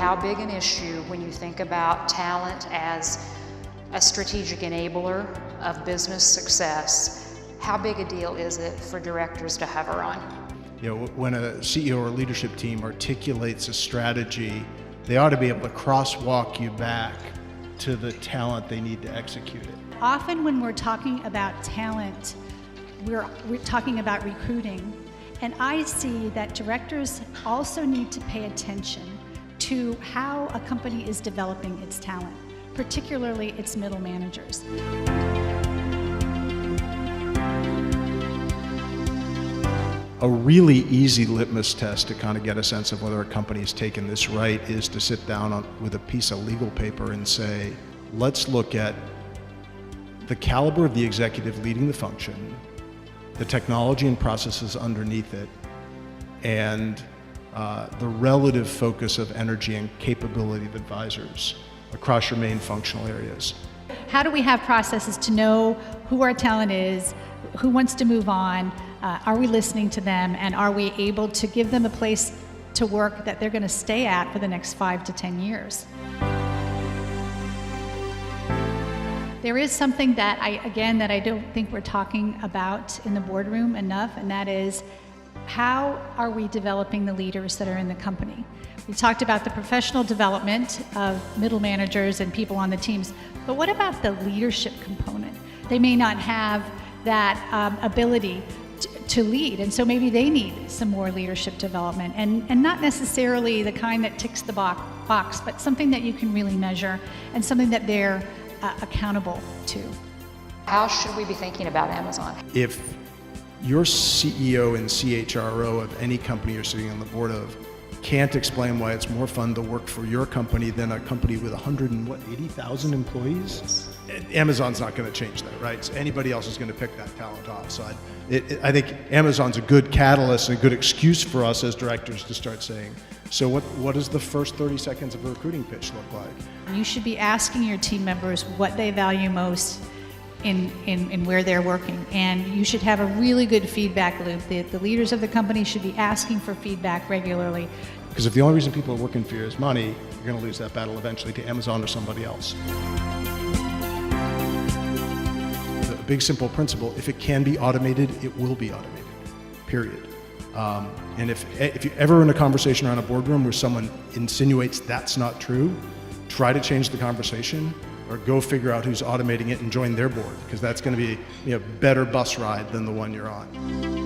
how big an issue when you think about talent as a strategic enabler of business success? How big a deal is it for directors to hover on? You know, when a CEO or leadership team articulates a strategy, they ought to be able to crosswalk you back to the talent they need to execute it. Often when we're talking about talent, we're talking about recruiting. And I see that directors also need to pay attention to how a company is developing its talent, particularly its middle managers. A really easy litmus test to kind of get a sense of whether a company has taken this right is to sit down with a piece of legal paper and say, let's look at the caliber of the executive leading the function, the technology and processes underneath it, and the relative focus of energy and capability of advisors across your main functional areas. How do we have processes to know who our talent is, who wants to move on, are we listening to them, and are we able to give them a place to work that they're going to stay at for the next 5 to 10 years? There is something that I don't think we're talking about in the boardroom enough, and that is, how are we developing the leaders that are in the company? We talked about the professional development of middle managers and people on the teams, but what about the leadership component? They may not have that ability to lead, and so maybe they need some more leadership development, and not necessarily the kind that ticks the box, but something that you can really measure and something that they're accountable to. How should we be thinking about Amazon? If your CEO and CHRO of any company you're sitting on the board of can't explain why it's more fun to work for your company than a company with 180,000 employees, Amazon's not going to change that, right? So anybody else is going to pick that talent off. So I think Amazon's a good catalyst, a good excuse for us as directors to start saying, so what does the first 30 seconds of a recruiting pitch look like? You should be asking your team members what they value most in where they're working, and you should have a really good feedback loop. The leaders of the company should be asking for feedback regularly. Because if the only reason people are working for you is money, you're going to lose that battle eventually to Amazon or somebody else. The big simple principle, if it can be automated, it will be automated, period. And if you're ever in a conversation around a boardroom where someone insinuates that's not true, try to change the conversation or go figure out who's automating it and join their board, because that's going to be a better bus ride than the one you're on.